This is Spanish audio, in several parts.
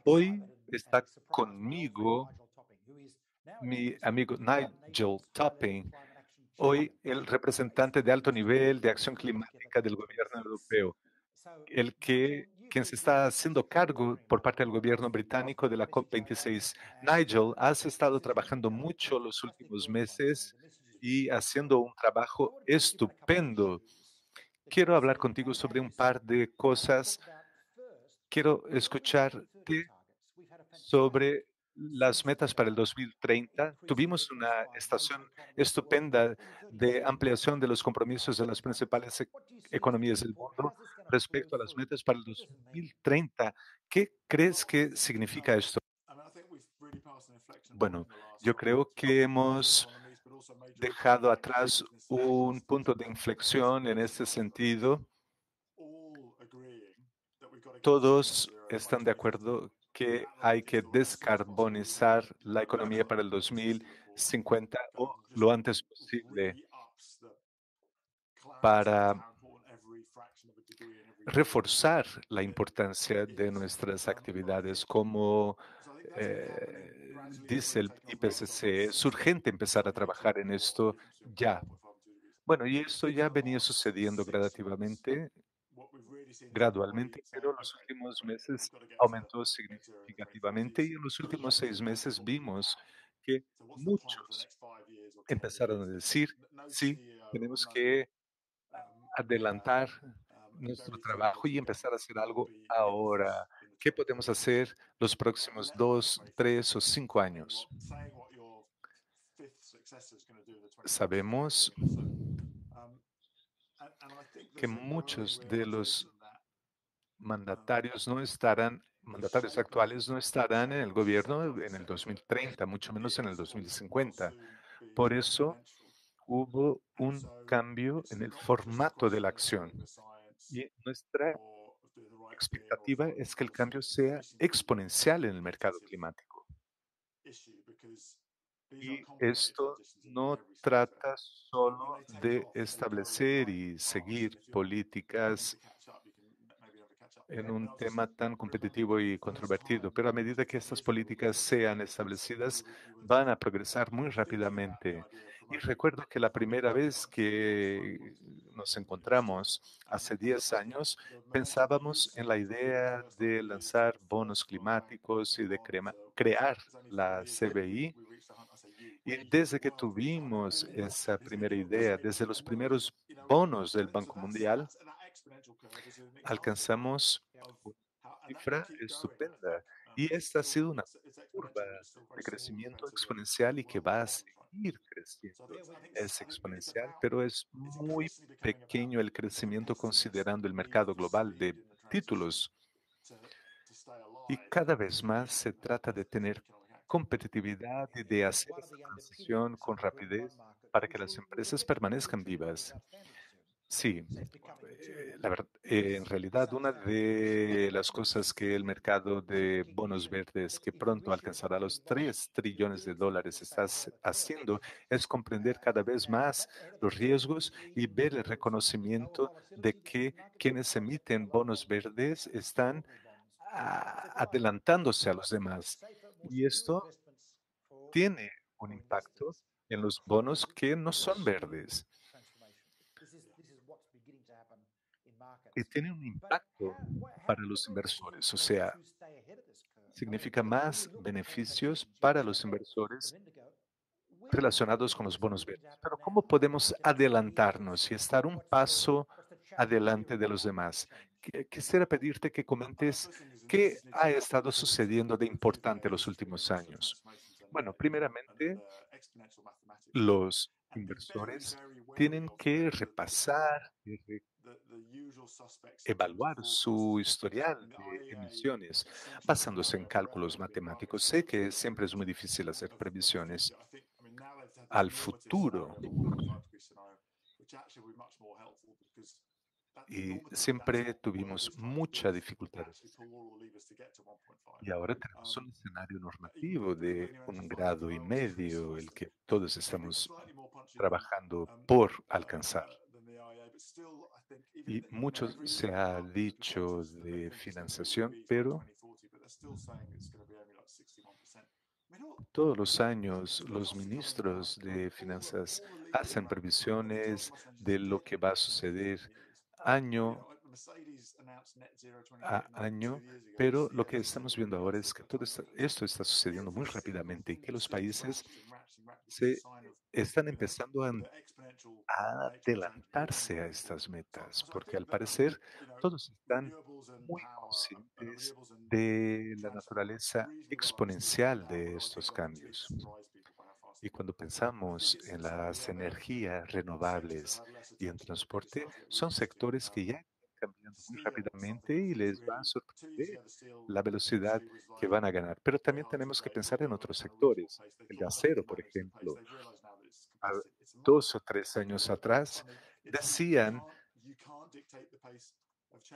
Hoy está conmigo mi amigo Nigel Topping, hoy el representante de alto nivel de acción climática del gobierno europeo, quien se está haciendo cargo por parte del gobierno británico de la COP26. Nigel, has estado trabajando mucho los últimos meses y haciendo un trabajo estupendo. Quiero hablar contigo sobre un par de cosas. Quiero escucharte sobre las metas para el 2030. Tuvimos una estación estupenda de ampliación de los compromisos de las principales economías del mundo respecto a las metas para el 2030. ¿Qué crees que significa esto? Bueno, yo creo que hemos dejado atrás un punto de inflexión en este sentido. Todos están de acuerdo que hay que descarbonizar la economía para el 2050 o lo antes posible para reforzar la importancia de nuestras actividades. Como dice el IPCC, es urgente empezar a trabajar en esto ya. Bueno, y esto ya venía sucediendo gradualmente, pero en los últimos meses aumentó significativamente y en los últimos 6 meses vimos que muchos empezaron a decir, sí, tenemos que adelantar nuestro trabajo y empezar a hacer algo ahora. ¿Qué podemos hacer los próximos 2, 3 o 5 años? Sabemos que muchos de los mandatarios actuales no estarán en el gobierno en el 2030, mucho menos en el 2050. Por eso hubo un cambio en el formato de la acción. Y nuestra expectativa es que el cambio sea exponencial en el mercado climático. Y esto no trata solo de establecer y seguir políticas en un tema tan competitivo y controvertido, pero a medida que estas políticas sean establecidas, van a progresar muy rápidamente. Y recuerdo que la primera vez que nos encontramos, hace 10 años, pensábamos en la idea de lanzar bonos climáticos y de crear la CBI. Y desde que tuvimos esa primera idea, desde los primeros bonos del Banco Mundial, alcanzamos una cifra estupenda. Y esta ha sido una curva de crecimiento exponencial y que va a seguir creciendo. Es exponencial, pero es muy pequeño el crecimiento considerando el mercado global de títulos. Y cada vez más se trata de tener competitividad y de hacer esta transición con rapidez para que las empresas permanezcan vivas. Sí, en realidad una de las cosas que el mercado de bonos verdes, que pronto alcanzará los 3 trillones de dólares, está haciendo es comprender cada vez más los riesgos y ver el reconocimiento de que quienes emiten bonos verdes están adelantándose a los demás. Y esto tiene un impacto en los bonos que no son verdes. Y tiene un impacto para los inversores, o sea, significa más beneficios para los inversores relacionados con los bonos verdes. Pero ¿cómo podemos adelantarnos y estar un paso adelante de los demás? Quisiera pedirte que comentes qué ha estado sucediendo de importante los últimos años. Bueno, primeramente, los inversores tienen que repasar y evaluar su historial de emisiones basándose en cálculos matemáticos. Sé que siempre es muy difícil hacer previsiones al futuro y siempre tuvimos mucha dificultad. Y ahora tenemos un escenario normativo de 1,5 grados, el que todos estamos trabajando por alcanzar. Y mucho se ha dicho de financiación, pero todos los años los ministros de finanzas hacen previsiones de lo que va a suceder año a año, pero lo que estamos viendo ahora es que esto está sucediendo muy rápidamente y que los países se están empezando a adelantarse a estas metas, porque al parecer todos están muy conscientes de la naturaleza exponencial de estos cambios. Y cuando pensamos en las energías renovables y en transporte, son sectores que ya están cambiando muy rápidamente y les va a sorprender la velocidad que van a ganar. Pero también tenemos que pensar en otros sectores, el de acero, por ejemplo. A 2 o 3 años atrás decían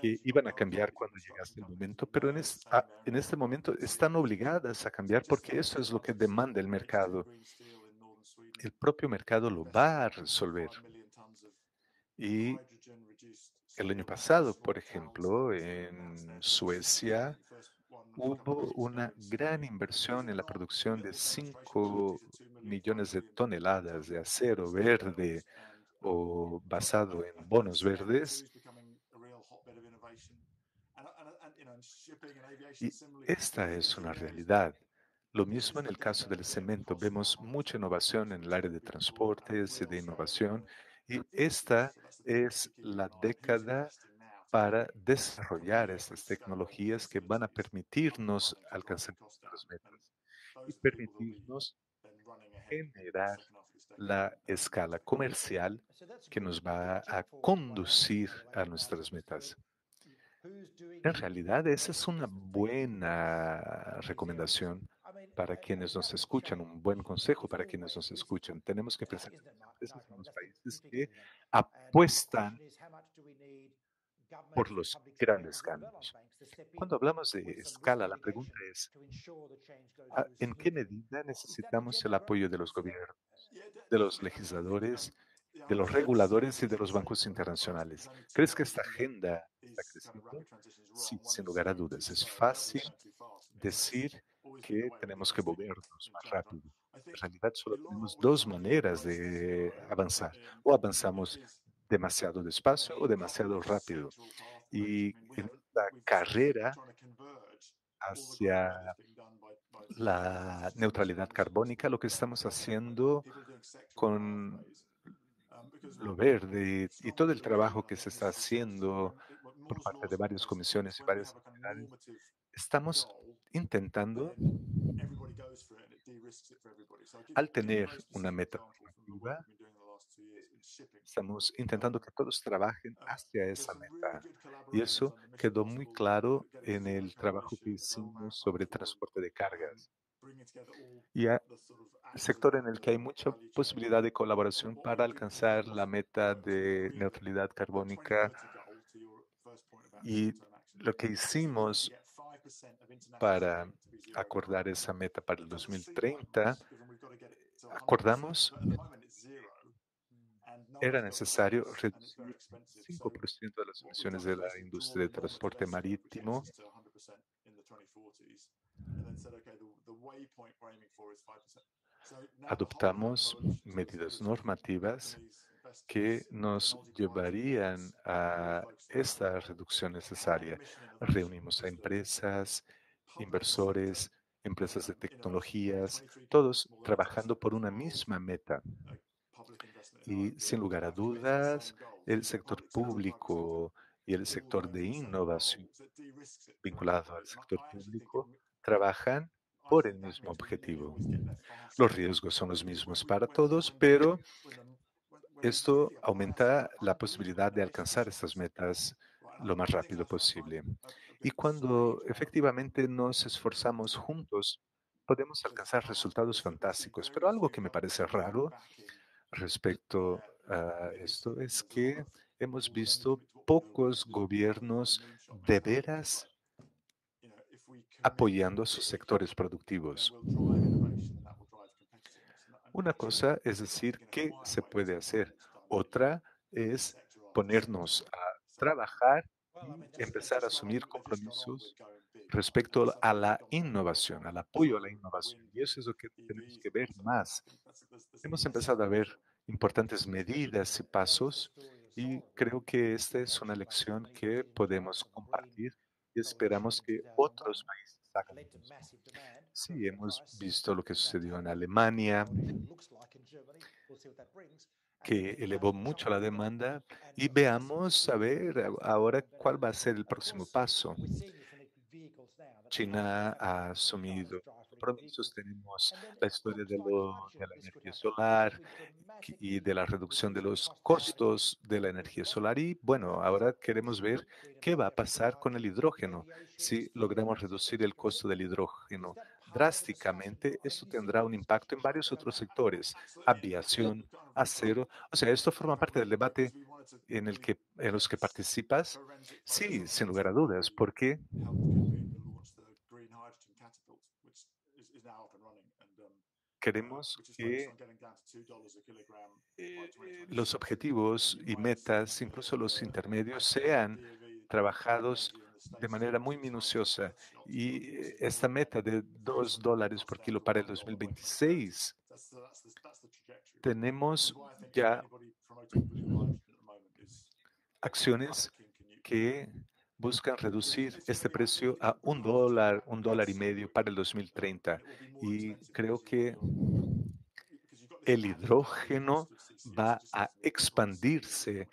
que iban a cambiar cuando llegase el momento, pero en este momento están obligadas a cambiar porque eso es lo que demanda el mercado. El propio mercado lo va a resolver. Y el año pasado, por ejemplo, en Suecia hubo una gran inversión en la producción de 5 millones de toneladas de acero verde o basado en bonos verdes. Y esta es una realidad. Lo mismo en el caso del cemento. Vemos mucha innovación en el área de transportes y de innovación. Y esta es la década para desarrollar estas tecnologías que van a permitirnos alcanzar nuestras metas y permitirnos generar la escala comercial que nos va a conducir a nuestras metas. En realidad, esa es una buena recomendación para quienes nos escuchan, un buen consejo para quienes nos escuchan. Tenemos que pensar en las empresas en los países que apuestan por los grandes cambios. Cuando hablamos de escala, la pregunta es, ¿en qué medida necesitamos el apoyo de los gobiernos, de los legisladores, de los reguladores y de los bancos internacionales? ¿Crees que esta agenda está creciendo? Sí, sin lugar a dudas. Es fácil decir que tenemos que movernos más rápido. En realidad solo tenemos dos maneras de avanzar. O avanzamos demasiado despacio o demasiado rápido. Y en esta carrera hacia la neutralidad carbónica, lo que estamos haciendo con lo verde y todo el trabajo que se está haciendo por parte de varias comisiones y varias entidades, estamos intentando, al tener una meta normativa, estamos intentando que todos trabajen hacia esa meta. Y eso quedó muy claro en el trabajo que hicimos sobre transporte de cargas. Y sector en el que hay mucha posibilidad de colaboración para alcanzar la meta de neutralidad carbónica. Y lo que hicimos para acordar esa meta para el 2030, acordamos era necesario reducir un 5% de las emisiones de la industria de transporte marítimo. Adoptamos medidas normativas que nos llevarían a esta reducción necesaria. Reunimos a empresas, inversores, empresas de tecnologías, todos trabajando por una misma meta. Y sin lugar a dudas, el sector público y el sector de innovación vinculado al sector público trabajan por el mismo objetivo. Los riesgos son los mismos para todos, pero esto aumenta la posibilidad de alcanzar estas metas lo más rápido posible. Y cuando efectivamente nos esforzamos juntos, podemos alcanzar resultados fantásticos. Pero algo que me parece raro respecto a esto es que hemos visto pocos gobiernos de veras apoyando a sus sectores productivos. Una cosa es decir qué se puede hacer, otra es ponernos trabajar y empezar a asumir compromisos respecto a la innovación, al apoyo a la innovación. Y eso es lo que tenemos que ver más. Hemos empezado a ver importantes medidas y pasos y creo que esta es una lección que podemos compartir y esperamos que otros países hagan lo mismo. Sí, hemos visto lo que sucedió en Alemania, que elevó mucho la demanda y veamos a ver ahora cuál va a ser el próximo paso. China ha asumido compromisos, tenemos la historia de la energía solar y de la reducción de los costos de la energía solar y bueno, ahora queremos ver qué va a pasar con el hidrógeno. Si logramos reducir el costo del hidrógeno drásticamente, esto tendrá un impacto en varios otros sectores, aviación, acero. O sea, esto forma parte del debate en los que participas. Sí, sin lugar a dudas, porque queremos que los objetivos y metas, incluso los intermedios, sean trabajados de manera muy minuciosa. Y esta meta de $2 por kilo para el 2026, tenemos ya acciones que buscan reducir este precio a $1, $1.50 para el 2030. Y creo que el hidrógeno va a expandirse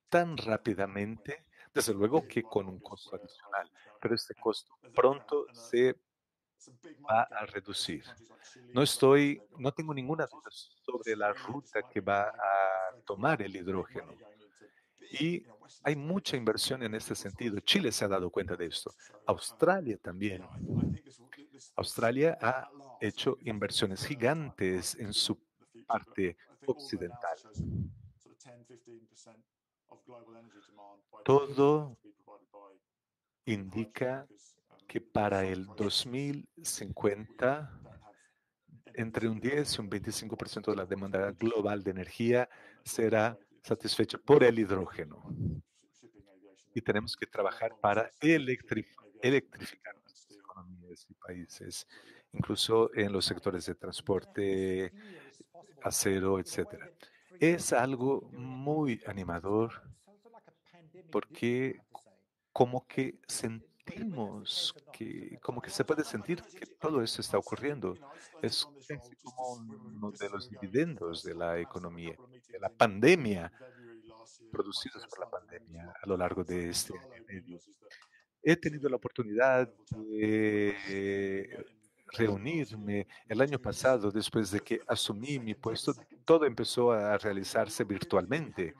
tan rápidamente, desde luego que con un costo adicional, pero este costo pronto se va a reducir. No tengo ninguna duda sobre la ruta que va a tomar el hidrógeno. Y hay mucha inversión en este sentido. Chile se ha dado cuenta de esto. Australia también. Australia ha hecho inversiones gigantes en su parte occidental. Todo indica que para el 2050, entre un 10 y un 25% de la demanda global de energía será satisfecha por el hidrógeno. Y tenemos que trabajar para electrificar nuestras economías y países, incluso en los sectores de transporte, acero, etcétera. Es algo muy animador porque como que sentimos como que se puede sentir que todo eso está ocurriendo. Es casi como uno de los dividendos de la economía, de la pandemia, producidos por la pandemia a lo largo de este año y medio. He tenido la oportunidad de reunirme el año pasado, después de que asumí mi puesto, todo empezó a realizarse virtualmente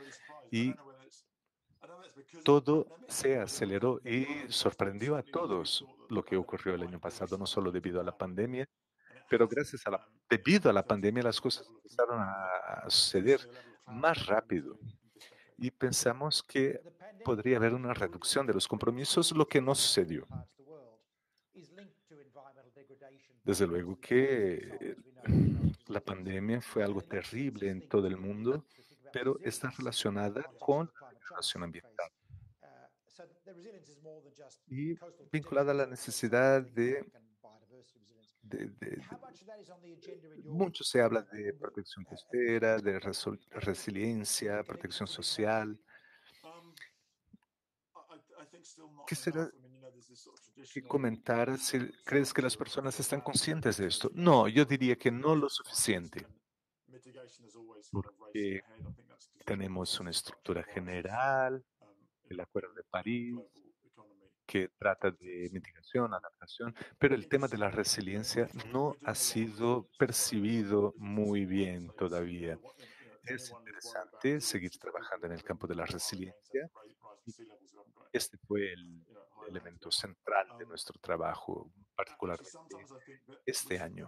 y todo se aceleró y sorprendió a todos lo que ocurrió el año pasado, no solo debido a la pandemia, pero debido a la pandemia las cosas empezaron a suceder más rápido y pensamos que podría haber una reducción de los compromisos, lo que no sucedió. Desde luego que la pandemia fue algo terrible en todo el mundo, pero está relacionada con la degradación ambiental y vinculada a la necesidad de mucho se habla de protección costera, de resiliencia, protección social. Quisiera que comentaras si crees que las personas están conscientes de esto. No, yo diría que no lo suficiente, porque tenemos una estructura general, el Acuerdo de París, que trata de mitigación, adaptación, pero el tema de la resiliencia no ha sido percibido muy bien todavía. Es interesante seguir trabajando en el campo de la resiliencia y este fue el elemento central de nuestro trabajo, particularmente este año.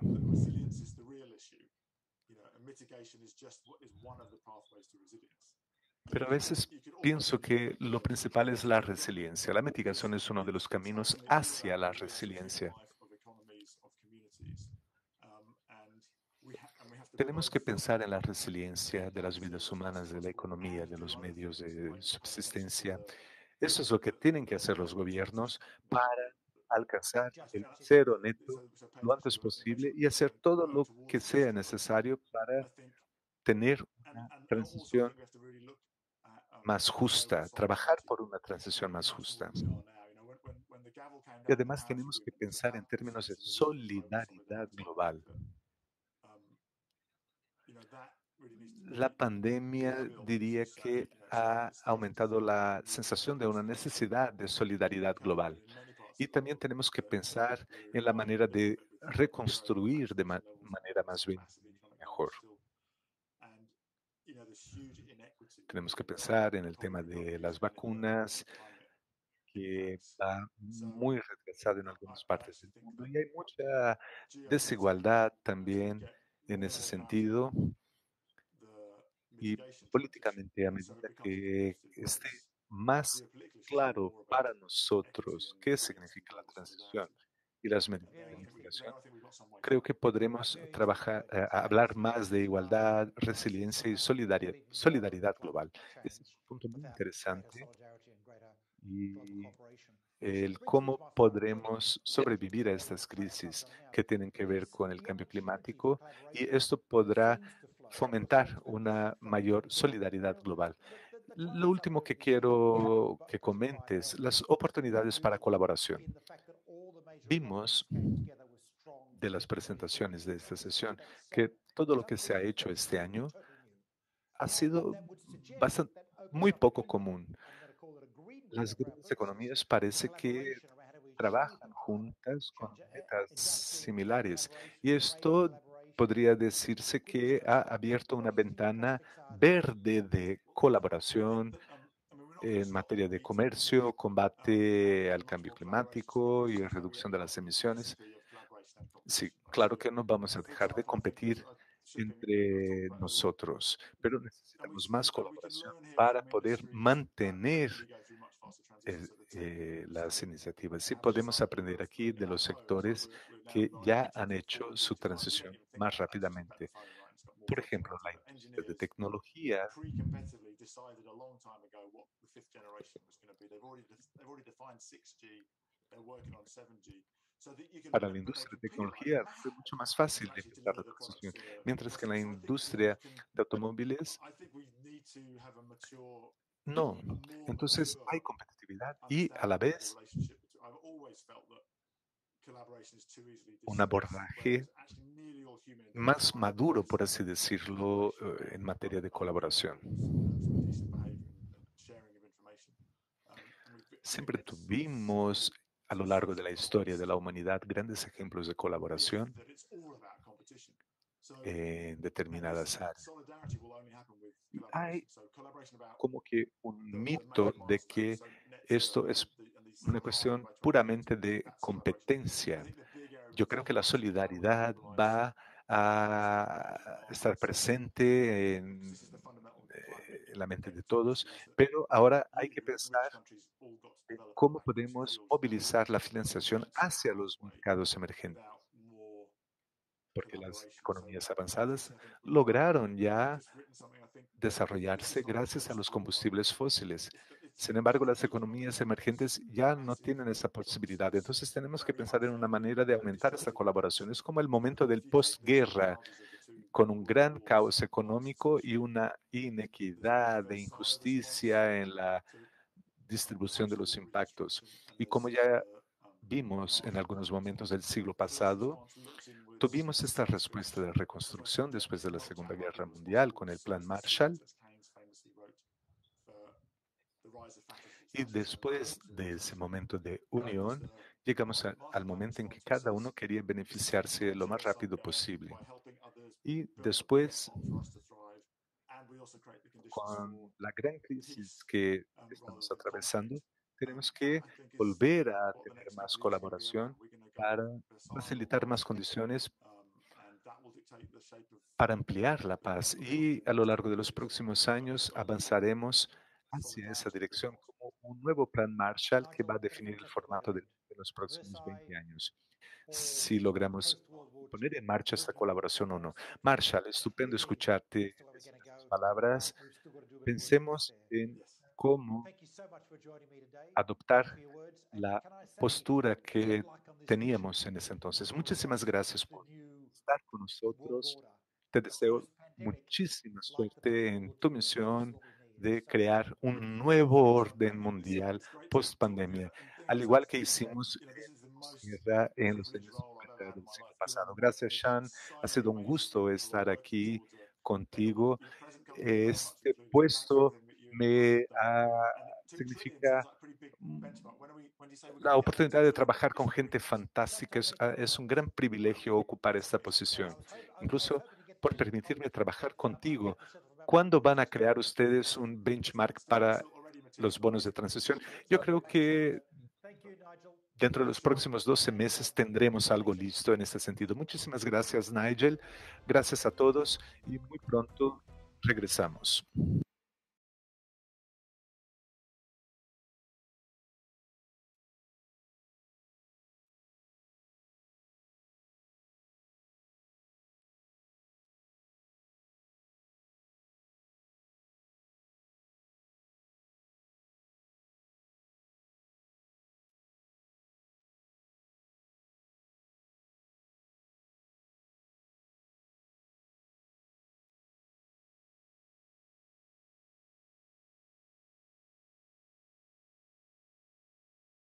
Pero a veces pienso que lo principal es la resiliencia. La mitigación es uno de los caminos hacia la resiliencia. Tenemos que pensar en la resiliencia de las vidas humanas, de la economía, de los medios de subsistencia. Eso es lo que tienen que hacer los gobiernos para alcanzar el cero neto lo antes posible y hacer todo lo que sea necesario para tener una transición más justa, trabajar por una transición más justa. Y además tenemos que pensar en términos de solidaridad global. La pandemia diría que ha aumentado la sensación de una necesidad de solidaridad global. Y también tenemos que pensar en la manera de reconstruir de manera más bien mejor. Tenemos que pensar en el tema de las vacunas, que va muy retrasado en algunas partes del mundo y hay mucha desigualdad también en ese sentido. Y políticamente, a medida que esté más claro para nosotros qué significa la transición y las medidas de mitigación, creo que podremos trabajar, hablar más de igualdad, resiliencia y solidaridad global. Ese es un punto muy interesante y el cómo podremos sobrevivir a estas crisis que tienen que ver con el cambio climático y esto podrá fomentar una mayor solidaridad global. Lo último que quiero que comentes, las oportunidades para colaboración. Vimos de las presentaciones de esta sesión que todo lo que se ha hecho este año ha sido bastante, muy poco común. Las grandes economías parece que trabajan juntas con metas similares y esto podría decirse que ha abierto una ventana verde de colaboración en materia de comercio, combate al cambio climático y reducción de las emisiones. Sí, claro que no vamos a dejar de competir entre nosotros, pero necesitamos más colaboración para poder mantener las iniciativas. Sí podemos aprender aquí de los sectores que ya han hecho su transición más rápidamente. Por ejemplo, la industria de tecnología. Para la industria de tecnología fue mucho más fácil de empezar la transición, mientras que en la industria de automóviles no. Entonces hay competitividad y a la vez un abordaje más maduro, por así decirlo, en materia de colaboración. Siempre tuvimos a lo largo de la historia de la humanidad grandes ejemplos de colaboración en determinadas áreas. Y hay como que un mito de que esto es una cuestión puramente de competencia. Yo creo que la solidaridad va a estar presente en la mente de todos, pero ahora hay que pensar en cómo podemos movilizar la financiación hacia los mercados emergentes, porque las economías avanzadas lograron ya desarrollarse gracias a los combustibles fósiles. Sin embargo, las economías emergentes ya no tienen esa posibilidad. Entonces tenemos que pensar en una manera de aumentar esta colaboración. Es como el momento del postguerra, con un gran caos económico y una inequidad e injusticia en la distribución de los impactos. Y como ya vimos en algunos momentos del siglo pasado, tuvimos esta respuesta de reconstrucción después de la Segunda Guerra Mundial con el Plan Marshall. Y después de ese momento de unión, llegamos al momento en que cada uno quería beneficiarse lo más rápido posible. Y después, con la gran crisis que estamos atravesando, tenemos que volver a tener más colaboración para facilitar más condiciones para ampliar la paz. Y a lo largo de los próximos años avanzaremos hacia esa dirección como un nuevo plan Marshall que va a definir el formato de los próximos 20 años. Si logramos poner en marcha esta colaboración o no. Marshall, estupendo escucharte decir estas palabras. Pensemos en cómo adoptar la postura que teníamos en ese entonces. Muchísimas gracias por estar con nosotros. Te deseo muchísima suerte en tu misión de crear un nuevo orden mundial post pandemia, al igual que hicimos posguerra en los años 50 del siglo pasado. Gracias, Sean. Ha sido un gusto estar aquí contigo. Este puesto me significa mm, la oportunidad de trabajar con gente fantástica. Es un gran privilegio ocupar esta posición, incluso por permitirme trabajar contigo. ¿Cuándo van a crear ustedes un benchmark para los bonos de transición? Yo creo que dentro de los próximos 12 meses tendremos algo listo en este sentido. Muchísimas gracias, Nigel. Gracias a todos y muy pronto regresamos.